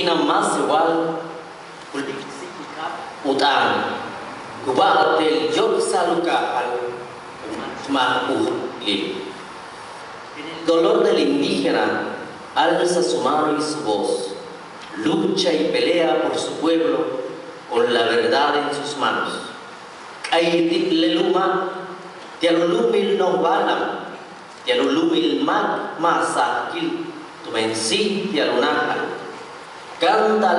Tina mas igual utang gubal del yol saluka al el dolor del indígena alza su mano y su voz, lucha y pelea por su pueblo con la verdad en sus manos. Kaitik leluma tialulumil no balam tialulumil mak masakil tumensi tialunakal. Canta a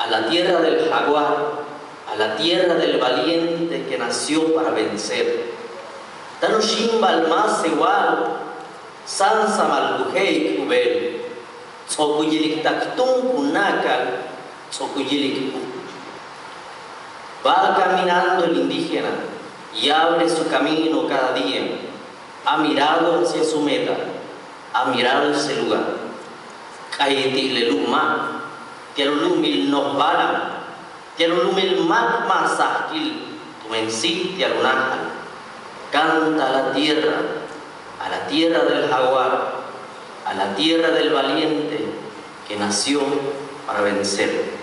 la tierra del jaguar, a la tierra del valiente que nació para vencer. Tanushimbal más igual, sansa malkujei kubel, tsokuyilik taktung kunakal, tsokuyilik. Va caminando el indígena y abre su camino cada día. Ha mirado hacia su meta, ha mirado ese lugar. Kaitik leluma, tialulumil no balam, tialulumil mak masakil, tumensi tialunakal. Canta a la tierra del jaguar, a la tierra del valiente que nació para vencer.